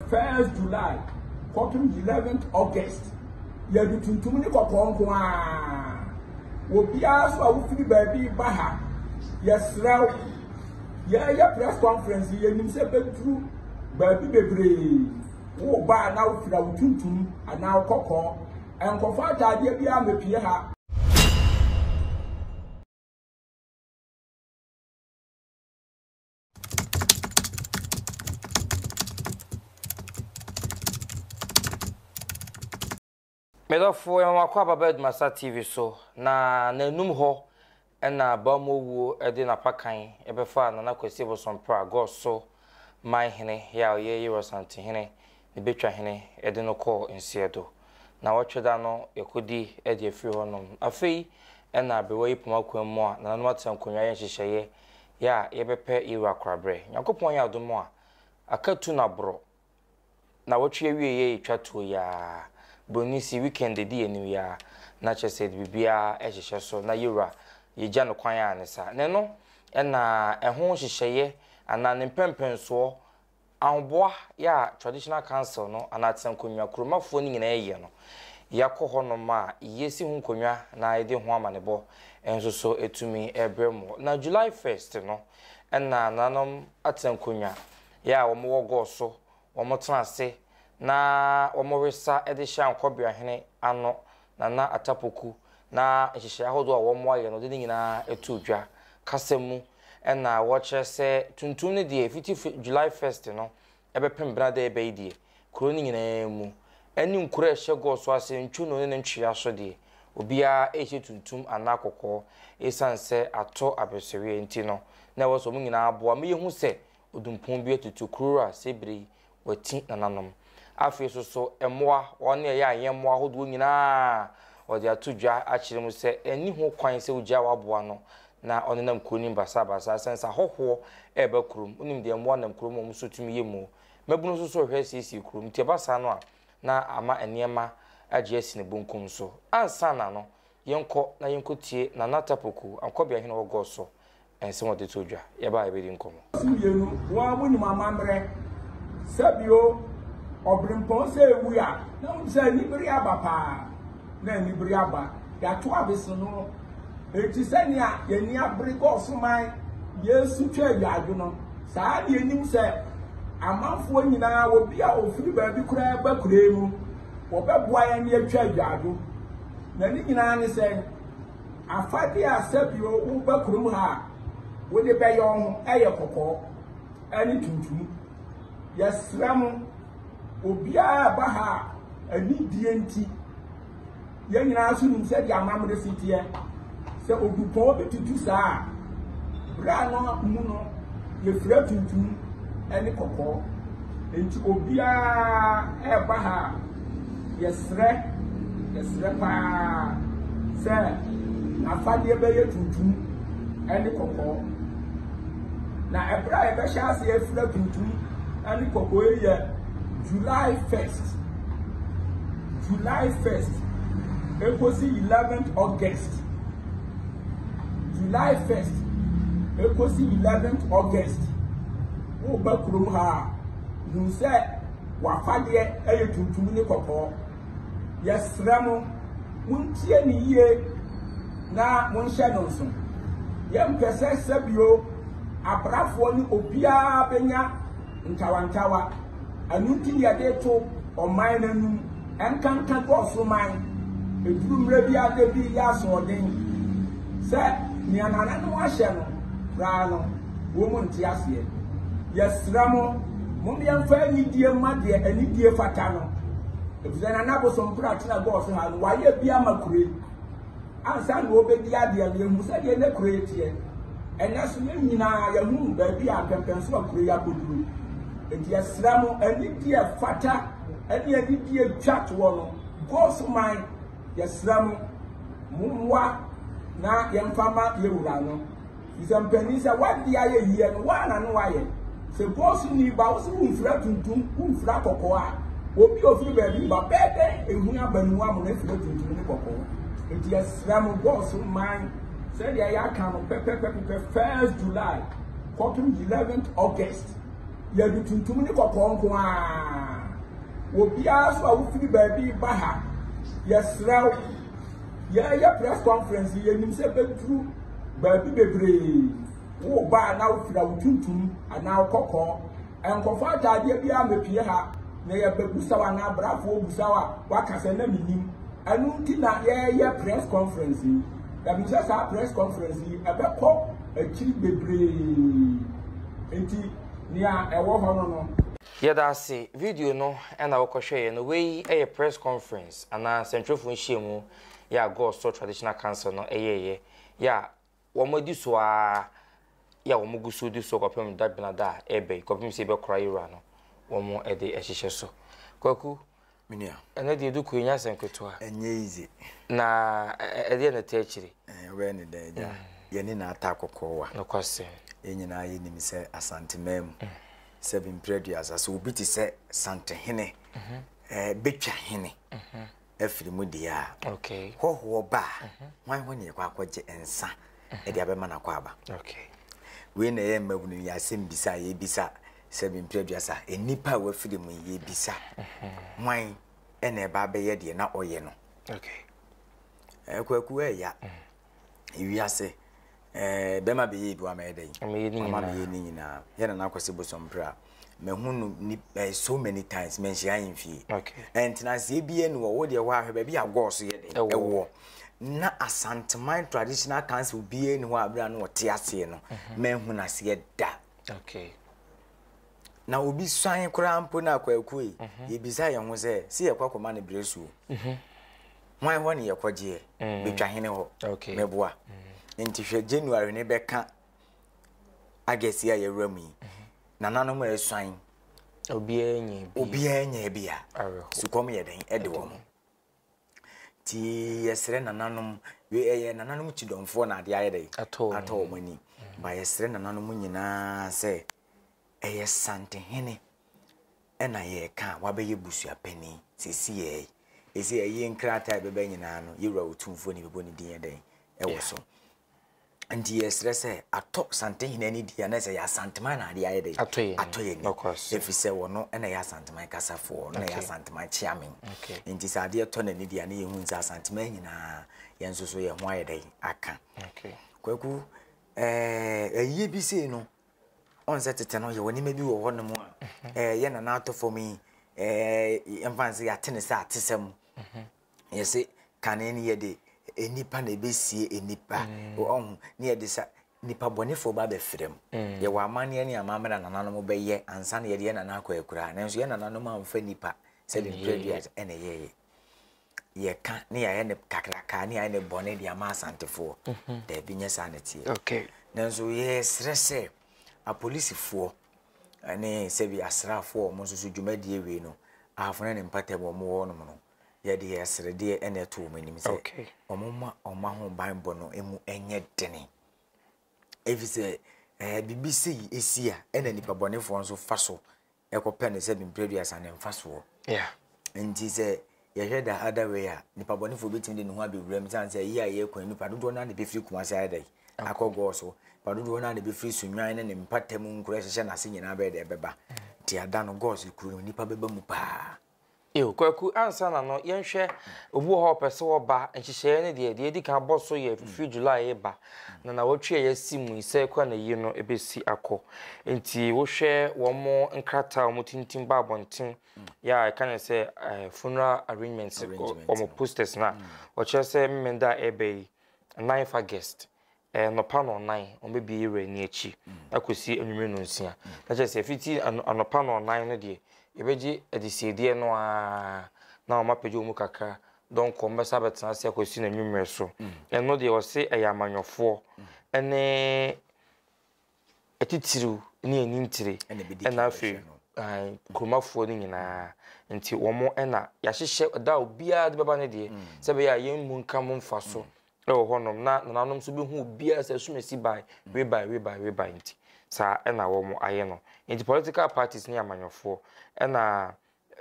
1st July, 11th August. You do too many coupon. Will be asked what will baby Baha. Yes, now, yeah, press conference. You say, through baby. Oh, by now, Tuntum, and now Coco, and Cofata, idea beyond the Pierre. Medofo ya wakwa ADUMASA TV so na nanum ho na bamowu ede na pakan ebefa na kwesi bosompra Goasomanhene ya ye Asanteman ne betwa hene ede no call nsiedo na wotweda no yakodi ede afiri honom afei na bewe ipoma mu a na no atankonwa ye hyehyeye ya yebepe iwa krabre yakopon ya adomo a akatu na bro na wotwe wie ye twatuo ya bonisi weekend di enu ya na chese bibia ehhehye so na yura ye gya no kwan ya nesa ne no na ehho hyehyeye ana ne mpempenso anboa ya traditional council no ana tsankonwa kromafo ni nyina ye no yakọ no ma yesi hu konwa na ede ho amanebo enso so etumi ebremo na July 1st no na nanom atsankonwa ya wo Goaso wo transe na omoresa edisha nkobia hene ano na atapoku na ehihye ahodo a womo aye no de nyina etudwa kasemu na woche se tuntum ne de July 1st no ebepem brada ebe die kuro ni nyina mu eni nkura ehye Goaso ase ntwu no ne ntwia so de obia ehye tuntum anakokọ esanse ato abesere enti no na woso mu nyina aboa me yehu se odumpon bi etutu kuro a sebiri wati nananom afi so emoa won ye ayemmoa hodo nyina odi atudwa akire mu se eni ho kwan se ugya waboa no na onenam kroni basa sensa hoho ebe krom unim de emoa nam krom mu so tumi yemu mabunu so hwe sisi krom tie basa no a na ama eniema agye asine bonkum so ansa na no yenko na yenko tie na natapoku ankobia hene wo Goaso ense mo de todwa ye ba ebe di nkomo yenu wa munim amamre sabio obrimpon se ewu ya na unse nibiri abapa na nibiri aba ya to abeso no eti senia yeni abri Goasoman Yesu twa yadu no saa de enim se amanfo nyina obi a ofiri ba bi kura ba kura mu obeboa ya ne atwa yadu na ni nyina ne se afade a sabio wo ba kura mu ha wo de be yo ho eye kokọ ani tuntum yesram obia baha ani dienti ye nyina so nim se di amamre sitie se odupo betutu saa bra no mu no ye fra tuntum ani kokọ enti obia baha yesre pa se afade be ye tuntum ani kokọ na ebra e be sha se ye fra tuntum ani kokọ ye July 1st, ekosi 11th August. July 1st, ekosi 11th August. Wo ba kurum ha, nu se wa fade eye tuntum ni kokọ. Yesramo, muntie ni yie na munhye no nso. Yem pese sebio abrafo ni obia benya ntawantawa. Anuti ya deto oman nanum enkanka Goasoman edurumre bi ade bi ya soden se ni anana no ahye no ra no wo mu nti ase yesramo mo bia mfa ni die made ani die fata no ebuza na nabosompra tena Goaso ha no waye bia makure ansa no obedi ade ya mu se de ne kure tie enaso ne nyina ya hu ba bi a pempenso akure ya koduru enti yesramo ani die fata ani die twat wo no Goasoman yesramo mumwa na yemfama yewura no isampani se wadi aye yie no wana no waye se Goaso ni ba wo se mfra tuntum mfra kokọ a obi ofiri ba bi ba bebe ehun abanu amu na fira tuntum ni kokọ enti yesramo Goasoman said ya kan no pepe 1st July 11th August ya du tuntum ni kokonko a obia so a wo firi baabi ba ha ya sraw ya press conference ya nim se bedru baabi bebre wo ba na wo fira wo tuntum ana kokko enkofa atade bia mepie ha na ya bebusawa na brafo obusawa wakase na minim anu ti na ya press conference ya bi sa press conference abekọ akiri bebre enti nia ewo ho no yada se video no na wokọhwe no wey press conference ana central fun hyiemu ya Goaso traditional council no ya womodi so a ya womugusu di so kopem da binada ebe kopem se be kora yura no womo ede ehihye so kwaku minia ene de du kunya senketo a enye easy na ede na teachiri we ne da ja ye ni na atakokwa no kwase enyina ye nim se Asanteman seven previous as obi ti se Santehene betwa hene afiri mu dia okay ho ba wan ho ne kwa akwaje ensa e dia be mana kwa aba okay we na ye mabunu ya sembisa ye bisa seven previous a enipa wa firi mu ye bisa wan ene ba be ye de na oye no okay kwaku ya iwiase bema be ye bi wa me den mama be ye ni nyina ye na akwese bosompra mehunu ni so many times mention ayin fie okay and na se bie no wo de wa hwe ba Goaso ye den ewo na Asanteman traditional council bie ni ho abra no wote ase no mehunu ase da okay na obi swan kura mpo na kwaku ye bisa ye ho se ye kwakoma na bresu wan ho ne ye kwaje betwa hene ho okay meboa nti hwe January ne beka agesi ya yewramu Nananom eswan obi enye bia sukom ye den ede wo ti yesre Nananom we Nananom chidomfo na ade ayede ato mani ba yesre Nananom nyina se eye Santehene ena ye ka wabeye busua pani sisi ye esi ye nkrata bebe nyina no yewra otumfo ni bebo ni din ye den ewo so and yes rese atop Santehene ni dia na se ya Asanteman na dia yede atoye ni if se wono na ya Asanteman kasafo na ya Asanteman chairman nti sa dia to na ni dia na ye hu nza Asanteman nyina ye nsoso ye ho ayede aka kwaku ye bi se no on set tete no ye woni ma bi wo ho no mo ye na na atofo mi emfanse ya tene sa atesem ye se kaneni ye de enipa na ebesie enipa ohun ne ye sa nipa bonefo ba be frem ye wa amane ne amame na Nananom be ye ansa na ye de na akwa nanso ye Nananom amfa nipa se de previous ene ye ka ne ya ne kakraka ne ya ne bone de ama Asantefo da bi nye sanity okay nanso ye stress a policefo ane se bi asrafo mo so dwumadi ewe no afona ne mpata bo mo wo no no ye de yesrede ene to manim se omoma ho bible no emu enye dene evise BBC esia ene nipa bonefo nso faso ekope ne se bi previous ane mfaso nti se ye hweda other way a nipa bonefo betim de ne ho abewuram sanse yi a ye kwan nipa dodo na de befiri kumase ayedai akogoso padodo na de befiri sunwan ne mpatam nkura hye na se nyina be de beba ti ada no Goaso kuru nipa beba mu pa kwaku ansa na no yenhwe obu ho pese wo ba nhihye ne de di kan boso ye fi July ba na wotwe ya simu ise kwa na yi no ebesi akọ enti wo hwe wo mo nkrata wo tintim ba bonten ya kan say funeral arrangements wo mo posters na wo che say mmenda ebe 9 August no pano 9 on be bi ire ni achi akosi anwumre no nsia na che say fiti anopa no 9 no de ebeji edisidie no a na o mapejo mu kakra don ko mbesa betena se akosi na nwumre so eno de o se eyamanyofo ene etitiru ni enintire ena afi kurumafo ni nyina nti womo ena ya hyehye da obia de baba ne de se be ya yemmu nka mo mfa so honom na Nananom so be hu obia se sumesi by we by nti sa ena womo aye no nti political parties ni amanyofo ena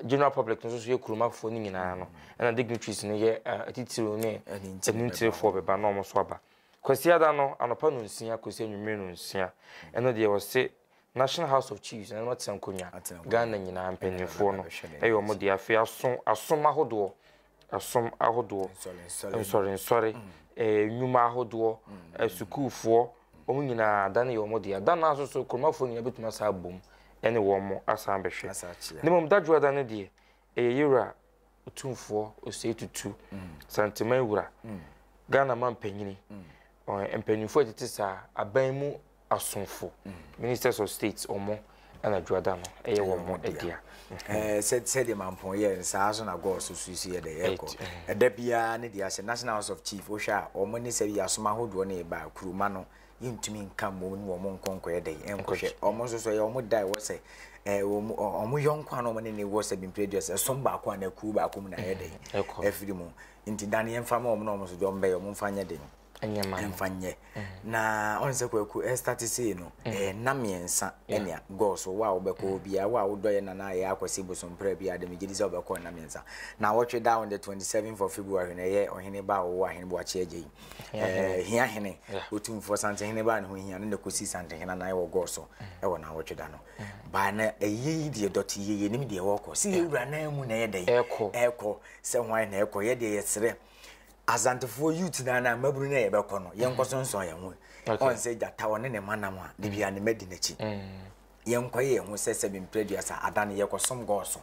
general public nso so ye kurumafo ni nyina no ena dignitaries ni ye etitiru ni enintire for beba no mo so aba kwasi ada no anopa no nsia kwasi anwumre no nsia eno de wo se National House of Chiefs and what some kunya Ghana nyina mpanyefo no eyo mo de afi asom ahodo sorry nyuma ahodo sukufo omo nyina dan yo mo de dan aso so kromafo nyina betuma sa bom ene wo mo asan behwe ne mom dadwo dan ne de yira otumfo osetutu Asanteman wura Ghana man panyini empanyufo tete sa aban mu asonfo ministers of states omo ana dwada no eye wo mo edia said mampon ye sa so na Goaso susu ye de eko eda bia ne dia se National House of Chief o hwa omo ne se bia soma hodo ne ba kuruma no yintumi nka mo ni wo mo nkonko ye de enkohwe omo so ye omo dai wo se omo yonkwa no mo ne wo se bi previous som ba kwa na ku ba kom na ye de efiri mu nti dan ye mfa ma omo no omo so jombe omo mfa nya de emfanye na onse kwaku start say no na miensa enia Goaso wa obeko bia wa odoye na ya akwasi bosompra bia de megidi za obeko na miensa na watch down on the 27th of February na ye ohene ba wo ahene bo ache age hia hene otumfo Asantehene ba ne ho hia ne kosi Asantehene na ye wo Goaso e wo na watch da no ba na eyi de Dote ye nim de wo ko si ewura na mu na ye de eko se hwan na eko ye de ye sere Azantefo youth na maburu na ye beko no ye nkosonson ye ho on se jata won ne manam a de bia ne madi nachi ye nkoye ho sese bi producer adane ye kosom Goaso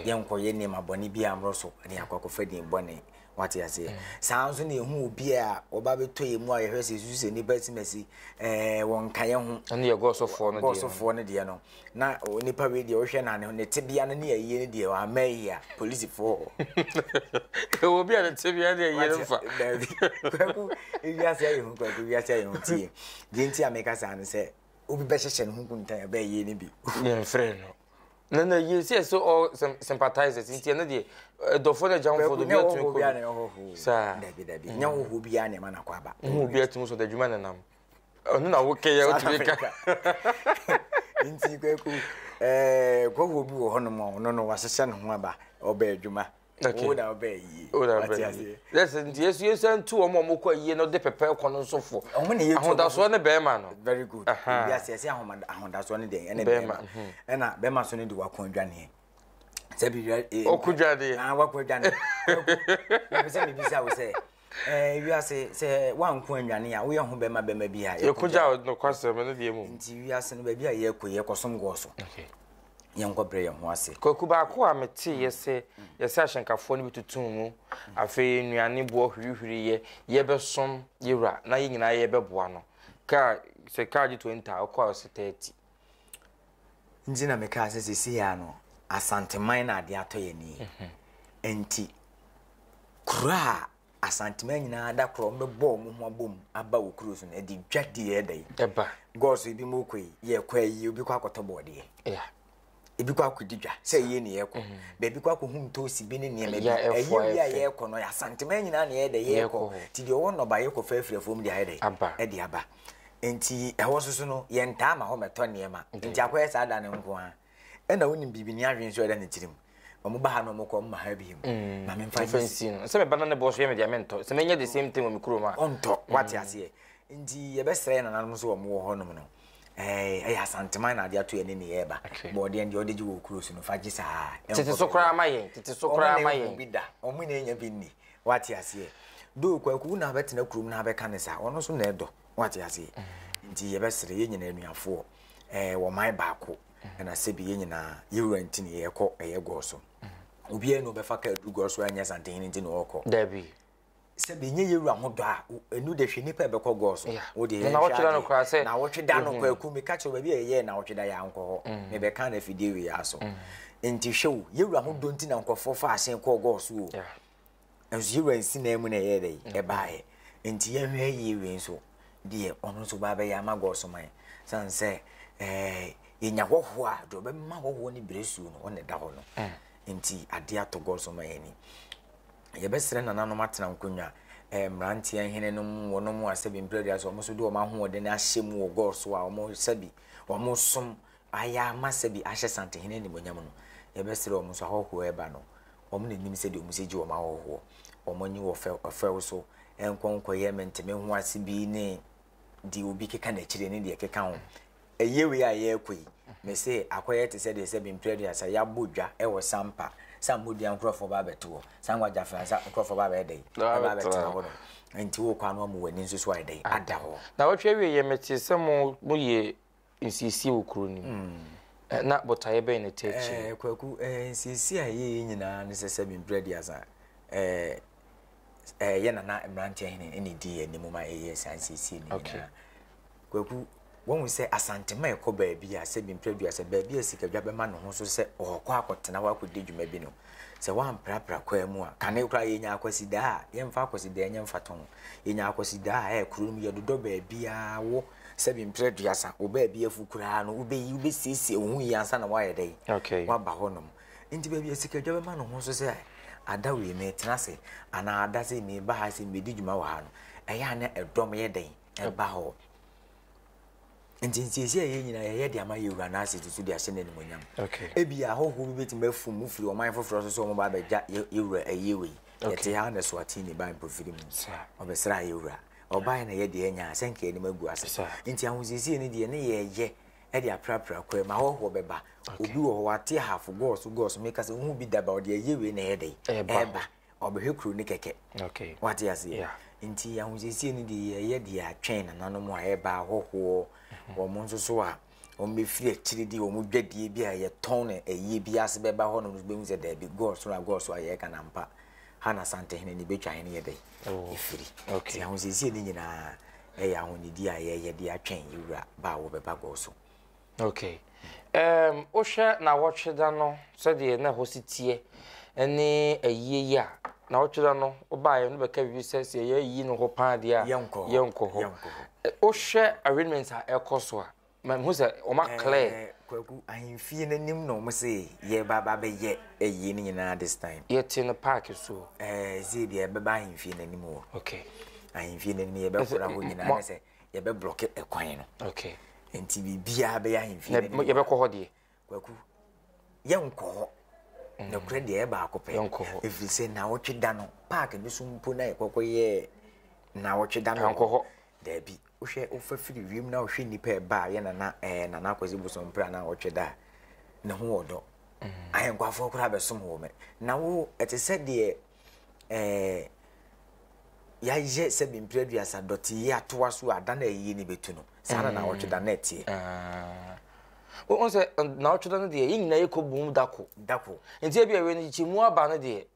ye nkoye ne maboni bia amroso ne akokofadin bone wati ase sanzo ne hu obi a oba betoye mu a ye hwese susu ni batimasi won kan ye ho ne ye Goasofoɔ ne de no na nipa we de o hwe na ne tebia ne ye ne de wa mai a police for obi a ne tebia ne ye mfa kwaku wi ase ye hu kwaku wi ase ye hu tie de nti ameka sa ne se obi be hyehye ne hu kuntan be ye ne bi ne mfre no na ye see so all sympathizers nti ne de dofo na jamfo do bi atumi ko sa dabi nya ho bia ne mana kwa ba ho bia tumi so da dwuma ne nam onu na woke ya otumika nti kwaku kwa bi wo hono mo no wasese ne ho aba oba adwuma oda oba yi listen yesu antu omo kwa yi no de pepe ko no sofo ahodaso ne bema no very good yes yes ahodaso ne de ene bema ena bema so ne de wakondwane sebi okudwane wakondwane na se bisa wo se wi ase se wankondwane a wo ye ho bema bi ha ye kuja no kwasem ne de mu nti wi ase no ba bi a ye kosom Goaso yankobre ye ho ase kwaku ba ko amete yese ahyenkafo ne bitutum mu afi nuane bo hwirihwiri ye besom yewra na ye nyina ye beboa no ka se ka ji 20 akwa se 30 njina me ka se sisi ya no Asanteman na ade ato ye ni enti kura Asanteman nyina da kro mbebo mu ho abom aba okuru so na di dwade ye dai eba Goaso bi mo koi ye kwa yi obi kwa kotobode ye ebi kwa kudidwa se ye ne yeko bebi kwa ko hunto si bi ne ne me eyi ya yeko no Asanteman nyina ne ye de yeko ti de wo no ba yeko fafirafom de ayede e de aba enti ewo soso no ye nta ma ho meto ne ma enti akoye sa da ne nko a e na wonim bibi ni ahwen so da ne tirim omo ba ha no mo ko ma ha bi mu ma me mfa fancy no se me banana bo so ye me dia mento se me nya the same thing o mi kuro ma onto wati ase enti ye be sere na nanom so omo wo ho no no Asanteman na dia to ene ne yeba bo de ndi odeji wo kuro so no faji sa tete so kra mayen bida omu na enya bi ni wati ase do kwaku na betena kurum na beka ne sa ono so na edo wati ase nti ye be sere ye nyina anuafo wo mai baako na sebi ye nyina yewura ntini ye kɔ ye Goaso obi enu be fa ka du Goaso anya Asantehene ntini okɔ dabi sebi nye yewura ho do a enu de hwe nipa be kɔ Goaso wo de na wotwe da no kwa se na wotwe da no kwaku me ka che ba bi ye na wotwe da ya nkɔ ho me be ka na fidie wi aso enti hwe yewura ho do ntini nkɔfo fa asen kɔ Goaso o enso yewura nsi na emu na ye de e baae enti ye hwe yewe nso de ono so ba be ya ma Goasoman sanse yenya hoho a do be ma hoho ni bresu no one da ho no enti ade ato Goasomanhene ye be sere Nananom atena nkonwa mrantie hene no wono mu asebi mpredi so mo so do ma ho de na ahyemu wo Goaso a mo sebi wo som aya ma sebi ahye Asantehene ni monyam no ye be sere wo so hoho e ba no wo mo nim se de wo seji wo ma hoho wo mo nyi wo fe so enkonko ye menteme ho asebi ne di obi keka na chire ne de keka ho eyewe a ye koi me say akoye te say de say been prayer say ya bodwa e wo sampa sam modi ankrofo ba beto sam gwaja fransa ankrofo ba be dey ba beto na ho nti wo kwa no mo wani nso so ai dey ada ho na wo twa wie ye meti se mo ye nsisi wo kuro ni na botaye be ne techi kwaku nsisi a ye nyina ne se been prayer asa ye na emrante hene ni di enimu ma ye nsisi ni nyina kwaku won say Asanteman e ko baabi a se been prayer asa baabi a sika dwa be ma no ho so se okwa akotena wa akodi dwuma bi no se wan prapra kwa mu a kane kura ye nya akwasida a ye mfa akwasida ye nya mfa ton ye nya akwasida a kuru mu ye dodo baabi a wo se been prayer asa wo baabi afu kura no wo be sisi ohun yi ansa na wa ye dai wa ba honom nti baabi a sika dwa be ma no ho so se ada we me tena se ana ada se me ba ha se me di dwuma wa ha no eya na edom ye dai e ba ho nti ye nyina ye de ama ye wura na ase tutu de ahye na nimonyam ebi ahoho bi betim afum mu firi oman foforo so so mo ba beja ye wura ayewe ye te ha na so ati ni ban profiri mu obesra ye wura oban na ye de anya asenka ni magu ase nti ahosisi ni de ne ye e de aprapra kwa ma ahoho beba obi wo wate half Goaso make us hu bi daba o de ayewe na ye de eba obehekru ni keke wate ase nti ahosisi ni de ye de atwen Nananom a eba ahoho omo nso so a o me firi akiridi o mu dwadie bi a ye ton na eyi bi ase beba ho no be hu se da bi Goaso a ye kana mpa ha na Asanteman ni betwa he ne ye dai ifiri ti ahosisi ni nyina e ya honidi a ye de atwen yura ba wo beba Goaso o hwe na wo tweda no se de na hositie ene ayiye ya na wo tweda no wo ba ye no be ka wi se ye yi no ho pa de a yenko ho o hwe arrangements a ekoso a man hu se o ma clear kwaku ahimfie nanim no mo se ye ba be ye eyi ni nyina this time ye tin park so ze de be ba ahimfie nanim wo ahimfie nanim ye be kora ho nyina na se ye be block ekwan no enti bibia be ahimfie nanim ye be ko ho de kwaku yenko ho na kura de e ba akopɛ efiri se na wo tweda no park bi so mpo na ekokoye na wo tweda no anko da bi uhwe ofafiri wiem na uhwe nipa e ba ye na akwasi busom pra na wo tweda na ho odo ayenkwafo kura besom ho me na wo etese de ya je se bi mpredua sa Dote ye atoa so ada na yi ni betu no sana na wo tweda na etie on se na wo tweda no de yin na ekobum dako nti e bi awe ni chimu aba no de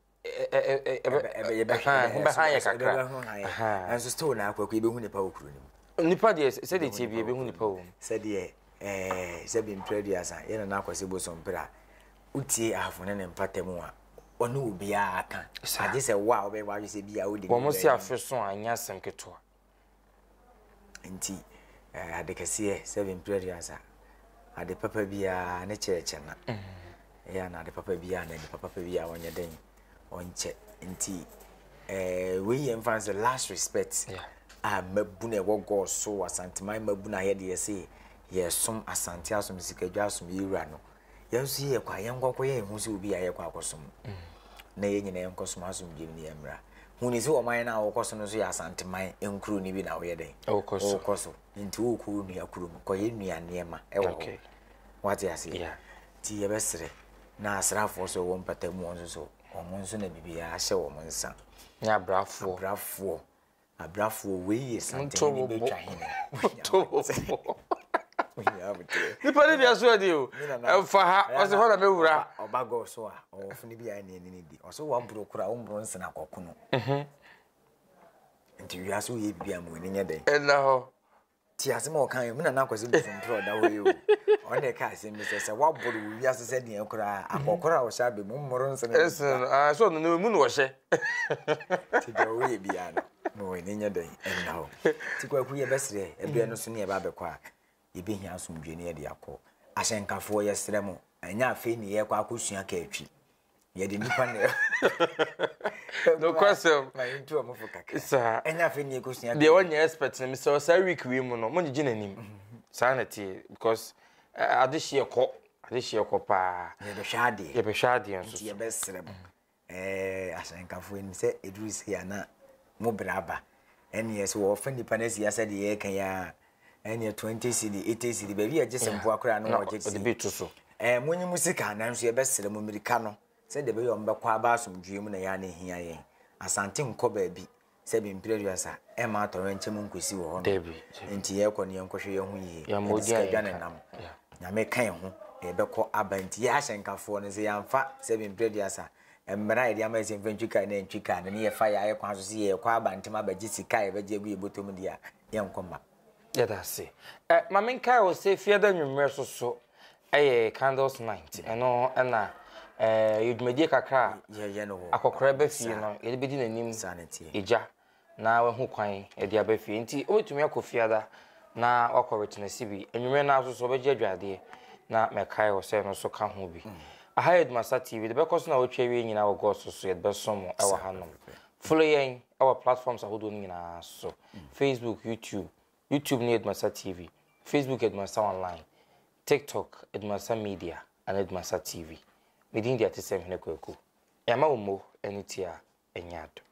ebe ha kakra anso still na akwa ebe hu nipa okuru nipa de se de tie bi ebe hu nipa wo se de se bi mpredua sa ye na akwase bosom pra utie afone ne mpatemu a ono obi aka age se wa obe wa se bia odi wo mo si afeso anya sem keto nti adekase se bi mpredua sa ade papa bia ne cheche na ya na ade papa bia na ni papa bia wonye den onche nti we yen fans the last respect mabuna e wo Goaso Asanteman mabuna ye de say ye som asante asom sikadwa asom yira no yenso ye kwa yenkoko ye hu se obi aye kwa akosom na ye nyina yenkosom asom gem ni emra hu ni se o man na akosom no so ya Asanteman enkuru ni bi na wo ye den okoso nti wo kuru ni akuru ko ye nua niema e wo what ya say ti ye besre na asrafo so wo mpatamu onso so omonso na bibia ahye wo monsa nya brafo we ye Asanteman ni betwa hene ni pare dia so ade o fa ha o se ho na mewura oba Goaso a ofuni bia ni di o so wa bro kura o mbro nsena kokono nti wi aso ye bibia mu ni nya den ela ho ti asem o kan me na akwase bi from pro da wo ye o one ka asem mi se wa bro wi aso se ni kura akokora o sha be mu mbro nsena so no mu no wo hye ti da wo ye bia no ni nya den ela ho ti kwaku ye besre e bia no so ni e ba be kwa ye be hia asomdwe ne ye de akọ ahyenkafo ye sremo anya afi ni ye kwa akosua ka atwi ye de nipa ne no question my into mo fokaka sa anya afi ni ekosua de won ye expect me so sa week we mu no mo gije nanim sanity because adehye ko pa ye be hwade nso ye be sremo ahyenkafo ni se edurisi ya na mo braba eni ye so wo fa nipa na siyasa de ye kan ya ene 20 cedi 80 cedi ba bi agye sempo akora no oje the bit so munyi musika na nso ye besere mu mirika no se de be yo mbekwa ba asomdwe mu na ya na hia ye asante nko ba bi se bi mpirewasa e ma atoro nche mu nkosi wo ho nti ye kɔ ne nkɔhwe ye hu yi ya modi ya nam na me kan ho e be kɔ abanti ya hyenkafo no se yamfa se bi mpirewasa mmara ye ama se mfantwika na ntwika na ye fa ya ye kwan so se ye kɔ abanti ma bagye sika ye bagye gu ye botom dia ye nkɔma ya da se ma men kai o se fie da nwumre so candles night eno na yudumedie kakra ye no akokora ba fie no ye bedi nanim eja na we hu kwan e dia ba fie nti obetumi akofiada na okorete na sibi enwumre na aso so beje adwade na mekai o se no so ka ho bi ADUMASA TV the because na otwa wie nyina wo Goaso so ye be som e wa hanom follow yen our platforms ahodo nyina so Facebook YouTube ni ADUMASA TV Facebook ADUMASA online TikTok ADUMASA Media and ADUMASA TV within the 37 hene kweku yama umo enitia enyado